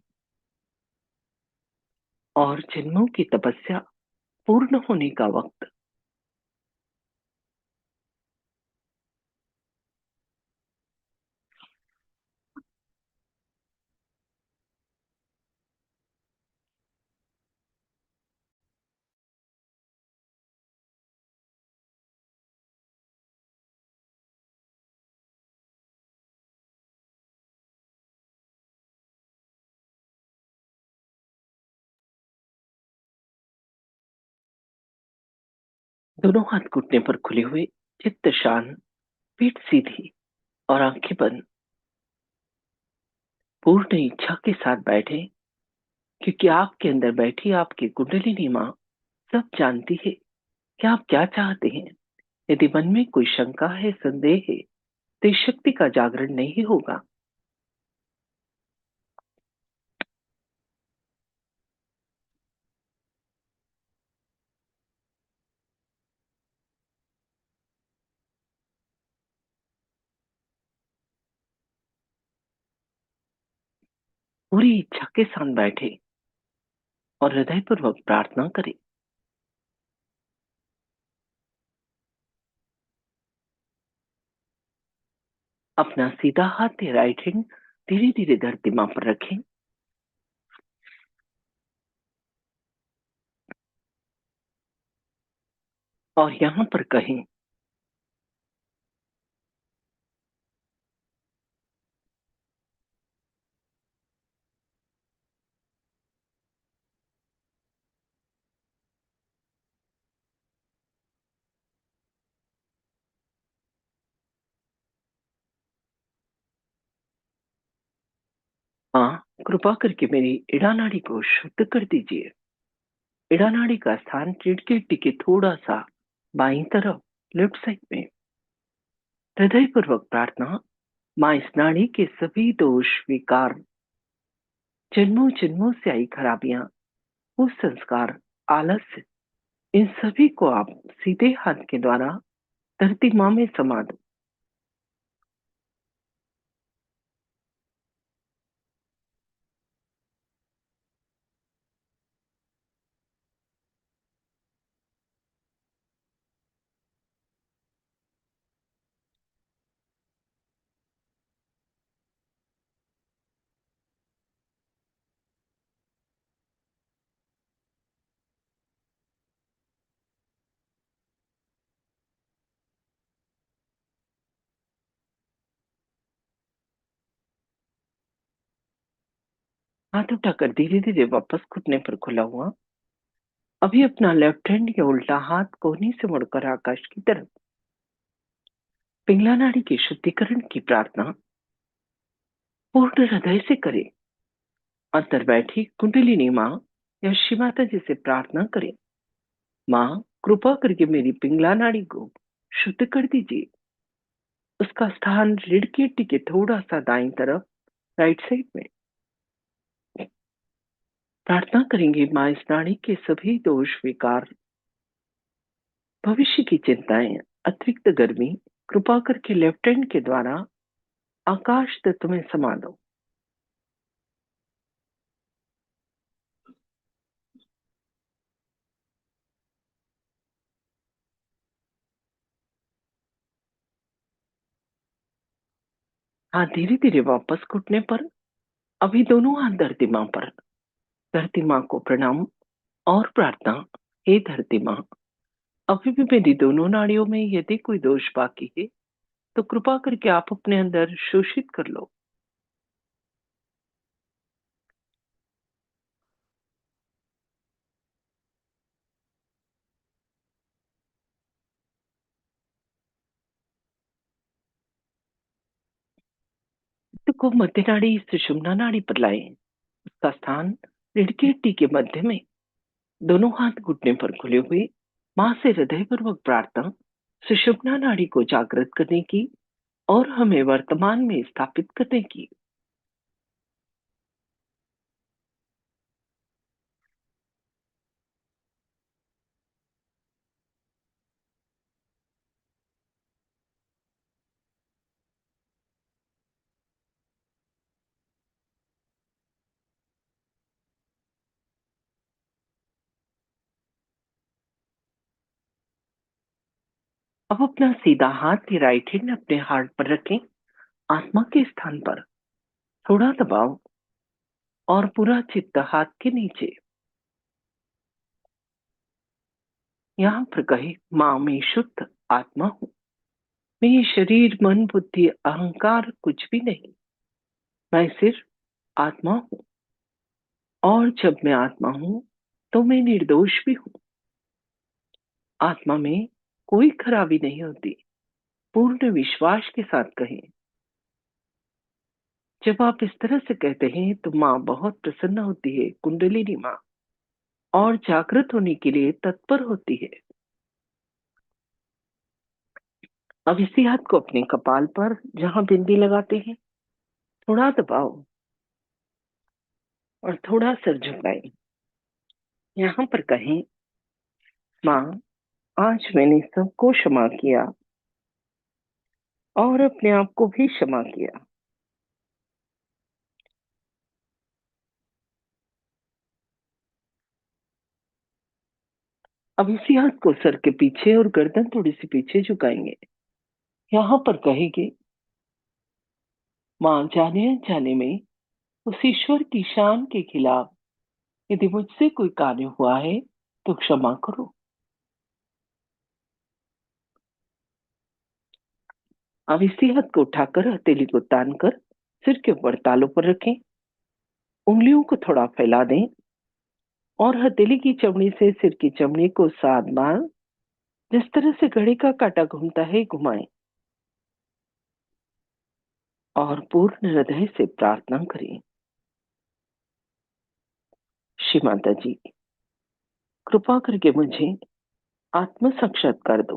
और जन्मों की तपस्या पूर्ण होने का वक्त। दोनों हाथ घुटने पर खुले हुए, चित्त शांत, पीठ सीधी और आंखें बंद, पूर्ण इच्छा के साथ बैठे, क्योंकि आपके अंदर बैठी आपकी कुंडलिनी माँ सब जानती है कि आप क्या चाहते हैं। यदि मन में कोई शंका है, संदेह है, तो इस शक्ति का जागरण नहीं होगा। पूरी इच्छा के साथ बैठे और हृदय पूर्वक प्रार्थना करें। अपना सीधा हाथ या राइट हैंड धीरे धीरे धरती मां पर रखें और यहाँ पर कहें, कृपा करके मेरी इड़ा नाड़ी को शुद्ध कर दीजिए। इड़ा नाड़ी का स्थान रीढ़ की हड्डी के थोड़ा सा बाईं तरफ, लेफ्ट साइड में। हृदय पूर्वक प्रार्थना। माँ, इस नाड़ी के सभी दोष, विकार, जन्मों जन्मों से आई खराबियां, कुसंस्कार, आलस्य, इन सभी को आप सीधे हाथ के द्वारा धरती माँ में समा दो। हाथ उठाकर धीरे धीरे वापस घुटने पर खुला हुआ। अभी अपना लेफ्ट हैंड या उल्टा हाथ कोहनी से मुड़कर आकाश की तरफ। पिंगला नाड़ी के शुद्धिकरण की प्रार्थना पूर्ण हृदय से करें। अंदर बैठी कुंडलिनी माँ या शिव माता जी से प्रार्थना करें। माँ, कृपा करके मेरी पिंगला नाड़ी को शुद्ध कर दीजिए। उसका स्थान रीढ़ की हड्डी के थोड़ा सा दाईं तरफ, राइट साइड में। प्रार्थना करेंगे, माँ, इस नाड़ी के सभी दोष, विकार, भविष्य की चिंताएं, अतिरिक्त गर्मी, कृपा करके लेफ्ट हैंड के द्वारा आकाश तत्व में समा दो। हाथ धीरे धीरे वापस घुटने पर। अभी दोनों हाथ धरती माँ पर। धरती माँ को प्रणाम और प्रार्थना। हे धरती माँ, अभी भी मेरी दोनों नाड़ियों में यदि कोई दोष बाकी है तो कृपा करके आप अपने अंदर शोषित कर लो। तो को मध्य नाड़ी सुषुम्ना नाड़ी पर लाए। उसका स्थान रीढ़ की हड्डी के मध्य में। दोनों हाथ घुटने पर खुले हुए। माँ से हृदय पूर्वक प्रार्थना सुषुम्ना नाड़ी को जागृत करने की और हमें वर्तमान में स्थापित करने की। अब अपना सीधा हाथ या राइट हैंड अपने हार्ट पर रखें, आत्मा के स्थान पर। थोड़ा दबाओ और पूरा चित्त हाथ के नीचे। यहाँ पर कहे, माँ, मैं शुद्ध आत्मा हूँ। मैं ये शरीर, मन, बुद्धि, अहंकार कुछ भी नहीं। मैं सिर्फ आत्मा हूँ। और जब मैं आत्मा हूँ तो मैं निर्दोष भी हूँ। आत्मा में कोई खराबी नहीं होती। पूर्ण विश्वास के साथ कहें। जब आप इस तरह से कहते हैं तो माँ बहुत प्रसन्न होती है, कुंडलिनी माँ, और जागृत होने के लिए तत्पर होती है। अब इसी हाथ को अपने कपाल पर, जहां बिंदी लगाते हैं, थोड़ा दबाओ और थोड़ा सर झुकाएं। यहाँ पर कहें, माँ, आज मैंने सबको क्षमा किया और अपने आप को भी क्षमा किया। अब इसी हाथ को सर के पीछे और गर्दन थोड़ी सी पीछे झुकाएंगे। यहाँ पर कहेंगे, माँ, जाने अनजाने में उस ईश्वर की शान के खिलाफ यदि मुझसे कोई कार्य हुआ है तो क्षमा करो। अब इसी हाथ को उठाकर हथेली को तान कर सिर के ऊपर तालू पर रखें। उंगलियों को थोड़ा फैला दें और हथेली की चमड़ी से सिर की चमड़ी को 7 बार, जिस तरह से घड़ी का कांटा घूमता है, घुमाएं और पूर्ण हृदय से प्रार्थना करें। श्री माता जी, कृपा करके मुझे आत्म साक्षात्कार दो,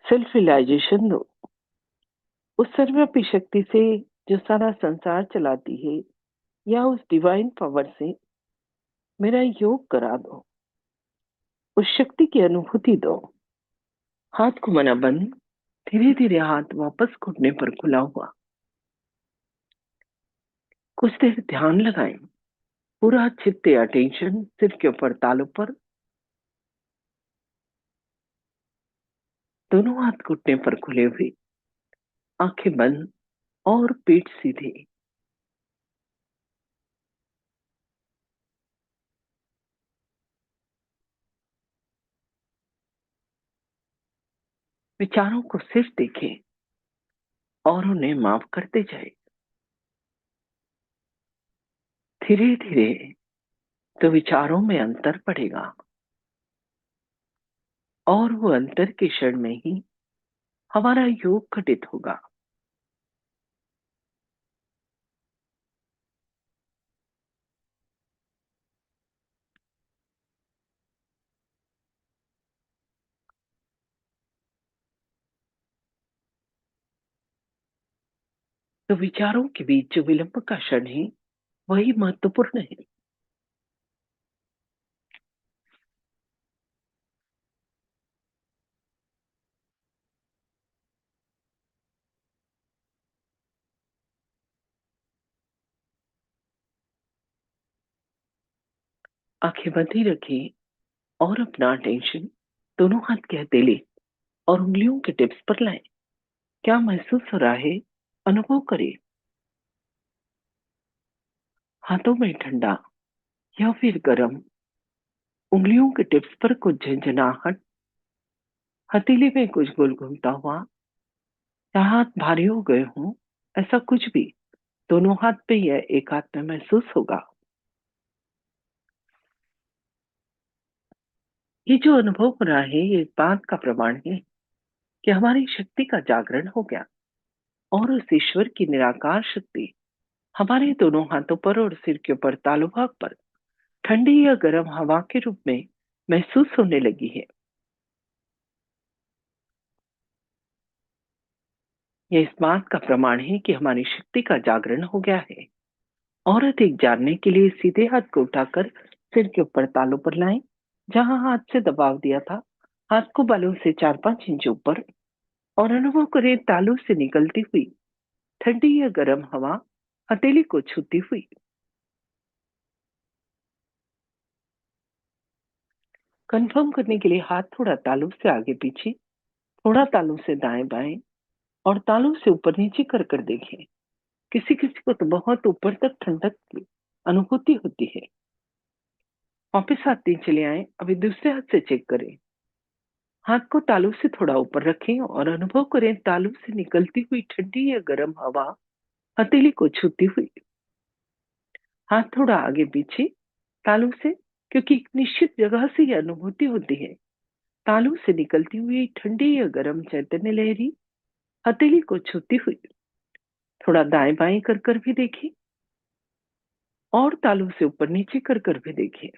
सेल्फ रियलाइजेशन दो, उस सर्वव्यापी शक्ति से जो सारा संसार चलाती है, या उस डिवाइन पावर से मेरा योग करा दो, उस शक्ति की अनुभूति दो। हाथ को मना बंद, धीरे धीरे हाथ वापस घुटने पर खुला हुआ। कुछ देर ध्यान लगाएं, पूरा चित्त या टेंशन सिर के ऊपर, तालू पर, दोनों हाथ घुटने पर खुले हुए, आंखें बंद और पेट सीधे। विचारों को सिर्फ देखें और उन्हें माफ करते जाए। धीरे धीरे तो विचारों में अंतर पड़ेगा और वो अंतर के क्षण में ही हमारा योग घटित होगा। तो विचारों के बीच जो विलंब का क्षण है, वही महत्वपूर्ण है। आंखें बंद ही रखें और अपना अटेंशन दोनों हाथ के हथेली और उंगलियों के टिप्स पर लाएं। क्या महसूस हो रहा है, अनुभव करें। हाथों में ठंडा या फिर गर्म, उंगलियों के टिप्स पर कुछ झंझनाहट, हथेली में कुछ गोल घूमता हुआ, या हाथ भारी हो गए हों, ऐसा कुछ भी दोनों हाथ पे या एक हाथ में महसूस होगा। ये जो अनुभव हो रहा है, ये इस बात का प्रमाण है कि हमारी शक्ति का जागरण हो गया और उस ईश्वर की निराकार शक्ति हमारे दोनों हाथों पर और सिर के ऊपर, तालु भाग पर ठंडी या गर्म हवा के रूप में महसूस होने लगी है। यह इस बात का प्रमाण है कि हमारी शक्ति का जागरण हो गया है। और अधिक जानने के लिए सीधे हाथ को उठाकर सिर के ऊपर, तालू पर लाएं। जहां हाथ से दबाव दिया था, हाथ को बालों से 4-5 इंच ऊपर, और अनुभव करें तालू से निकलती हुई ठंडी या गर्म हवा हथेली को छूती हुई। कंफर्म करने के लिए हाथ थोड़ा तालू से आगे पीछे, थोड़ा तालू से दाएं बाएं, और तालू से ऊपर नीचे कर कर देखें। किसी किसी को तो बहुत ऊपर तक ठंडक की अनुभूति होती है। वापिस हाथ नीचे ले आए। अभी दूसरे हाथ से चेक करें। हाथ को तालू से थोड़ा ऊपर रखें और अनुभव करें तालू से निकलती हुई ठंडी या गर्म हवा हथेली को छूती हुई। हाथ थोड़ा आगे पीछे तालू से, क्योंकि एक निश्चित जगह से यह अनुभूति होती है। तालू से निकलती हुई ठंडी या गर्म चैतन्य लहरी हथेली को छूती हुई। थोड़ा दाएं बाएं कर कर भी देखिए और तालू से ऊपर नीचे कर कर भी देखिए।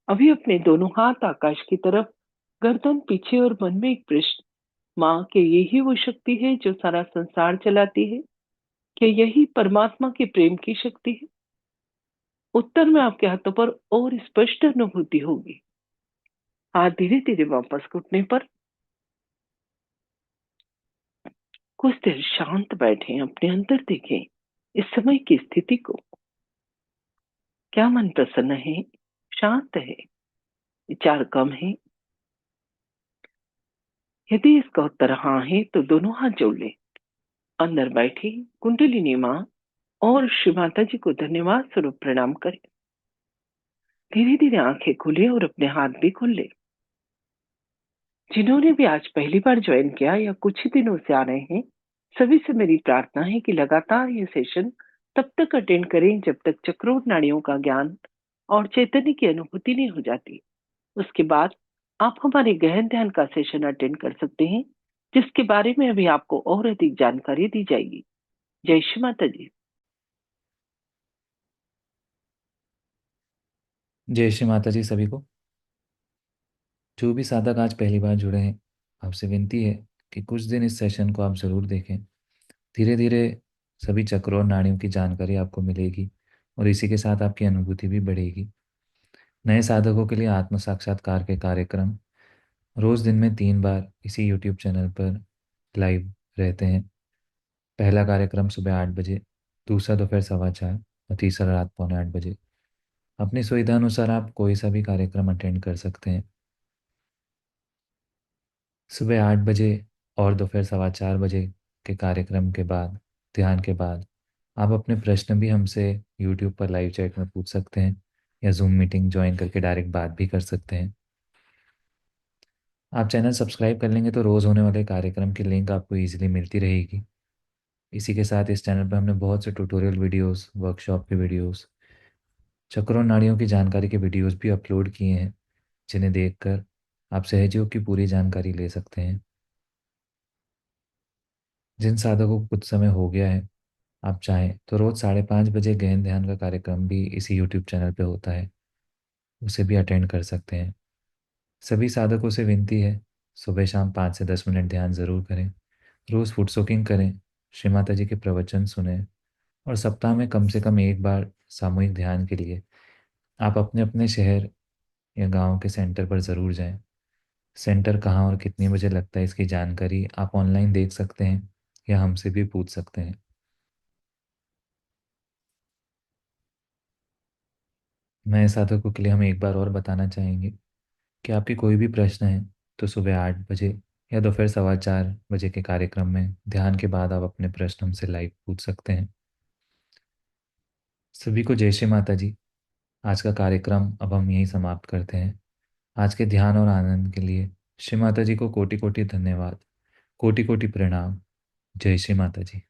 अभी अपने दोनों हाथ आकाश की तरफ, गर्दन पीछे, और मन में एक प्रश्न, माँ के यही वो शक्ति है जो सारा संसार चलाती है? क्या यही परमात्मा के प्रेम की शक्ति है? उत्तर में आपके हाथों पर और स्पष्ट अनुभूति होगी। हाथ धीरे धीरे वापस घुटने पर। कुछ देर शांत बैठे, अपने अंदर देखें इस समय की स्थिति को। क्या मन प्रसन्न है, शांत है, विचार कम है? यदि इसका उत्तर हाँ है, तो दोनों हाथ जोड़ ले। अंदर बैठी कुंडलिनी माँ और श्री माता जी को धन्यवाद स्वरूप प्रणाम करें। धीरे धीरे आंखें खुले और अपने हाथ भी खोल ले। जिन्होंने भी आज पहली बार ज्वाइन किया या कुछ ही दिनों से आ रहे हैं, सभी से मेरी प्रार्थना है कि लगातार ये सेशन तब तक अटेंड करें जब तक चक्रोट नाड़ियों का ज्ञान और चैतन्य की अनुभूति नहीं हो जाती। उसके बाद आप हमारे गहन ध्यान का सेशन अटेंड कर सकते हैं, जिसके बारे में अभी आपको और अधिक जानकारी दी जाएगी। जय श्री माता जी।
जय श्री माता जी सभी को। जो भी साधक आज पहली बार जुड़े हैं, आपसे विनती है कि कुछ दिन इस सेशन को आप ज़रूर देखें। धीरे धीरे सभी चक्रों और नाड़ियों की जानकारी आपको मिलेगी और इसी के साथ आपकी अनुभूति भी बढ़ेगी। नए साधकों के लिए आत्म साक्षात्कार के कार्यक्रम रोज़ दिन में 3 बार इसी यूट्यूब चैनल पर लाइव रहते हैं। पहला कार्यक्रम सुबह 8 बजे, दूसरा दोपहर 4:15 और तीसरा रात 7:45 बजे। अपनी सुविधा अनुसार आप कोई सा भी कार्यक्रम अटेंड कर सकते हैं। सुबह 8 बजे और दोपहर 4:15 बजे के कार्यक्रम के बाद, ध्यान के बाद, आप अपने प्रश्न भी हमसे यूट्यूब पर लाइव चैट में पूछ सकते हैं या जूम मीटिंग ज्वाइन करके डायरेक्ट बात भी कर सकते हैं। आप चैनल सब्सक्राइब कर लेंगे तो रोज़ होने वाले कार्यक्रम की लिंक आपको ईजिली मिलती रहेगी। इसी के साथ इस चैनल पर हमने बहुत से ट्यूटोरियल वीडियोस, वर्कशॉप के वीडियोस, चक्रों और नाड़ियों की जानकारी के वीडियोस भी अपलोड किए हैं, जिन्हें देखकर आप सहजयोग की पूरी जानकारी ले सकते हैं। जिन साधकों को कुछ समय हो गया है, आप चाहें तो रोज़ 5:30 बजे गहन ध्यान का कार्यक्रम भी इसी यूट्यूब चैनल पे होता है, उसे भी अटेंड कर सकते हैं। सभी साधकों से विनती है, सुबह शाम 5 से 10 मिनट ध्यान ज़रूर करें। रोज़ फुट सोकिंग करें, श्री माता जी के प्रवचन सुने और सप्ताह में कम से कम एक बार सामूहिक ध्यान के लिए आप अपने अपने शहर या गांव के सेंटर पर ज़रूर जाएं। सेंटर कहाँ और कितने बजे लगता है, इसकी जानकारी आप ऑनलाइन देख सकते हैं या हमसे भी पूछ सकते हैं। नए साधकों के लिए हम एक बार और बताना चाहेंगे कि आपके कोई भी प्रश्न है तो सुबह 8 बजे या दोपहर 4:15 बजे के कार्यक्रम में ध्यान के बाद आप अपने प्रश्न हमसे लाइव पूछ सकते हैं। सभी को जय श्री माता जी। आज का कार्यक्रम अब हम यहीं समाप्त करते हैं। आज के ध्यान और आनंद के लिए श्री माता जी को कोटि कोटि धन्यवाद, कोटि कोटि प्रणाम। जय श्री माता जी।